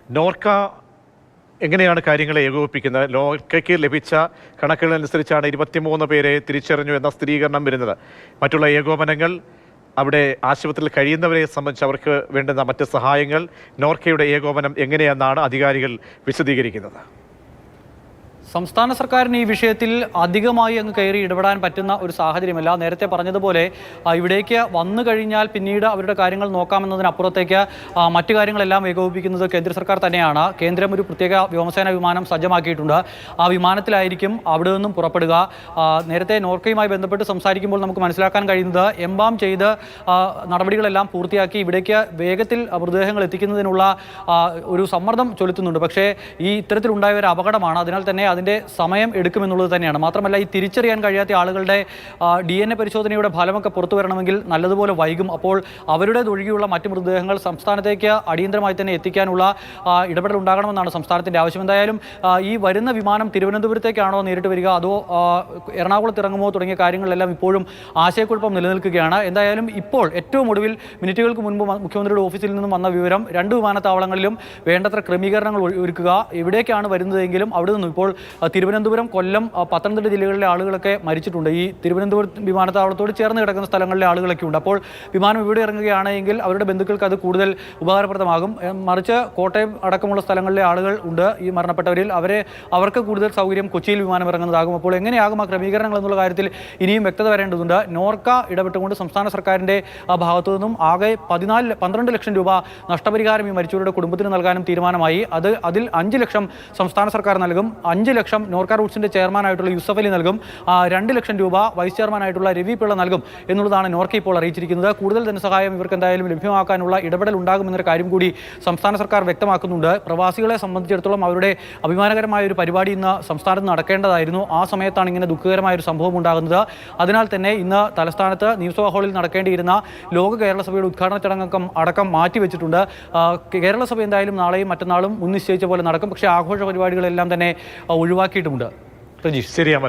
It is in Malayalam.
നോർക്ക എങ്ങനെയാണ് കാര്യങ്ങളെ ഏകോപിപ്പിക്കുന്നത്? നോർക്കയ്ക്ക് ലഭിച്ച കണക്കുകളനുസരിച്ചാണ് 23 പേരെ തിരിച്ചറിഞ്ഞു എന്ന സ്ഥിരീകരണം വരുന്നത്. മറ്റുള്ള ഏകോപനങ്ങൾ, അവിടെ ആശുപത്രിയിൽ കഴിയുന്നവരെ സംബന്ധിച്ച് അവർക്ക് വേണ്ടുന്ന മറ്റ് സഹായങ്ങൾ, നോർക്കയുടെ ഏകോപനം എങ്ങനെയെന്നാണ് അധികാരികൾ വിശദീകരിക്കുന്നത്. സംസ്ഥാന സർക്കാരിന് ഈ വിഷയത്തിൽ അധികമായി അങ്ങ് കയറി ഇടപെടാൻ പറ്റുന്ന ഒരു സാഹചര്യമല്ല. നേരത്തെ പറഞ്ഞതുപോലെ ഇവിടേക്ക് വന്നു കഴിഞ്ഞാൽ പിന്നീട് അവരുടെ കാര്യങ്ങൾ നോക്കാമെന്നതിനപ്പുറത്തേക്ക് മറ്റു കാര്യങ്ങളെല്ലാം ഏകോപിപ്പിക്കുന്നത് കേന്ദ്ര സർക്കാർ തന്നെയാണ്. കേന്ദ്രം ഒരു പ്രത്യേക വ്യോമസേന വിമാനം സജ്ജമാക്കിയിട്ടുണ്ട്. ആ വിമാനത്തിലായിരിക്കും അവിടെ നിന്നും പുറപ്പെടുക. നേരത്തെ നോർക്കയുമായി ബന്ധപ്പെട്ട് സംസാരിക്കുമ്പോൾ നമുക്ക് മനസ്സിലാക്കാൻ കഴിയുന്നത് എംബാം ചെയ്ത് നടപടികളെല്ലാം പൂർത്തിയാക്കി ഇവിടേക്ക് വേഗത്തിൽ മൃതദേഹങ്ങൾ എത്തിക്കുന്നതിനുള്ള ഒരു സമ്മർദ്ദം ചെലുത്തുന്നുണ്ട്. പക്ഷേ ഈ ഇത്തരത്തിലുണ്ടായ ഒരു അപകടമാണ്. അതിനാൽ തന്നെ അതിൻ്റെ സമയം എടുക്കുമെന്നുള്ളത് തന്നെയാണ്. മാത്രമല്ല, ഈ തിരിച്ചറിയാൻ കഴിയാത്ത ആളുകളുടെ DNA പരിശോധനയുടെ ഫലമൊക്കെ പുറത്തു വരണമെങ്കിൽ നല്ലതുപോലെ വൈകും. അപ്പോൾ അവരുടേതൊഴികെയുള്ള മറ്റ് മൃതദേഹങ്ങൾ സംസ്ഥാനത്തേക്ക് അടിയന്തരമായി തന്നെ എത്തിക്കാനുള്ള ഇടപെടൽ ഉണ്ടാകണമെന്നാണ് സംസ്ഥാനത്തിൻ്റെ ആവശ്യം. എന്തായാലും ഈ വരുന്ന വിമാനം തിരുവനന്തപുരത്തേക്കാണോ നേരിട്ട് വരിക, അതോ എറണാകുളത്ത് ഇറങ്ങുമോ തുടങ്ങിയ കാര്യങ്ങളിലെല്ലാം ഇപ്പോഴും ആശയക്കുഴപ്പം നിലനിൽക്കുകയാണ്. എന്തായാലും ഇപ്പോൾ ഏറ്റവും ഒടുവിൽ മിനിറ്റുകൾക്ക് മുൻപ് മുഖ്യമന്ത്രിയുടെ ഓഫീസിൽ നിന്നും വന്ന വിവരം, 2 വിമാനത്താവളങ്ങളിലും വേണ്ടത്ര ക്രമീകരണങ്ങൾ ഒരുക്കുക. എവിടേക്കാണ് വരുന്നതെങ്കിലും അവിടെ നിന്നും ഇപ്പോൾ തിരുവനന്തപുരം, കൊല്ലം, പത്തനംതിട്ട ജില്ലകളിലെ ആളുകളൊക്കെ മരിച്ചിട്ടുണ്ട്. ഈ തിരുവനന്തപുരം വിമാനത്താവളത്തോട് ചേർന്ന് കിടക്കുന്ന സ്ഥലങ്ങളിലെ ആളുകളൊക്കെ ഉണ്ട്. അപ്പോൾ വിമാനം ഇവിടെ ഇറങ്ങുകയാണെങ്കിൽ അവരുടെ ബന്ധുക്കൾക്ക് അത് കൂടുതൽ ഉപകാരപ്രദമാകും. മറിച്ച് കോട്ടയം അടക്കമുള്ള സ്ഥലങ്ങളിലെ ആളുകൾ ഉണ്ട് ഈ മരണപ്പെട്ടവരിൽ. അവർക്ക് കൂടുതൽ സൗകര്യം കൊച്ചിയിൽ വിമാനം ഇറങ്ങുന്നതാകും. അപ്പോൾ എങ്ങനെയാകും ആ ക്രമീകരണങ്ങൾ എന്നുള്ള കാര്യത്തിൽ ഇനിയും വ്യക്തത വരേണ്ടതുണ്ട്. നോർക്ക ഇടപെട്ടുകൊണ്ട് സംസ്ഥാന സർക്കാരിൻ്റെ ഭാഗത്തു നിന്നും ആകെ 12 ലക്ഷം രൂപ നഷ്ടപരിഹാരം ഈ മരിച്ചവരുടെ കുടുംബത്തിന് നൽകാനും തീരുമാനമായി. അതിൽ 5 ലക്ഷം സംസ്ഥാന സർക്കാർ നൽകും. 5 ലക്ഷം നോർക്ക റൂട്ട്സിൻ്റെ ചെയർമാനായിട്ടുള്ള യൂസഫ് അലി നൽകും. 2 ലക്ഷം രൂപ വൈസ് ചെയർമാനായിട്ടുള്ള രവി പിള്ള നൽകും എന്നുള്ളതാണ് നോർക്ക ഇപ്പോൾ അറിയിച്ചിരിക്കുന്നത്. കൂടുതൽ ധനസഹായം ഇവർക്ക് എന്തായാലും ലഭ്യമാക്കാനുള്ള ഇടപെടൽ ഉണ്ടാകുമെന്നൊരു കാര്യം കൂടി സംസ്ഥാന സർക്കാർ വ്യക്തമാക്കുന്നുണ്ട്. പ്രവാസികളെ സംബന്ധിച്ചിടത്തോളം അവരുടെ അഭിമാനകരമായ ഒരു പരിപാടി ഇന്ന് സംസ്ഥാനത്ത് നടക്കേണ്ടതായിരുന്നു. ആ സമയത്താണ് ഇങ്ങനെ ദുഃഖകരമായ ഒരു സംഭവം ഉണ്ടാകുന്നത്. അതിനാൽ തന്നെ ഇന്ന് തലസ്ഥാനത്ത് നിയമസഭാ ഹാളിൽ നടക്കേണ്ടിയിരുന്ന ലോക കേരള സഭയുടെ ഉദ്ഘാടന ചടങ്ങ് അടക്കം മാറ്റിവെച്ചിട്ടുണ്ട്. കേരള സഭ എന്തായാലും നാളെയും മറ്റന്നാളും മുൻനിശ്ചയിച്ച പോലെ നടക്കും. പക്ഷേ ആഘോഷ പരിപാടികളെല്ലാം തന്നെ ഒഴിവാക്കിയിട്ടുമുണ്ട്. ശരി.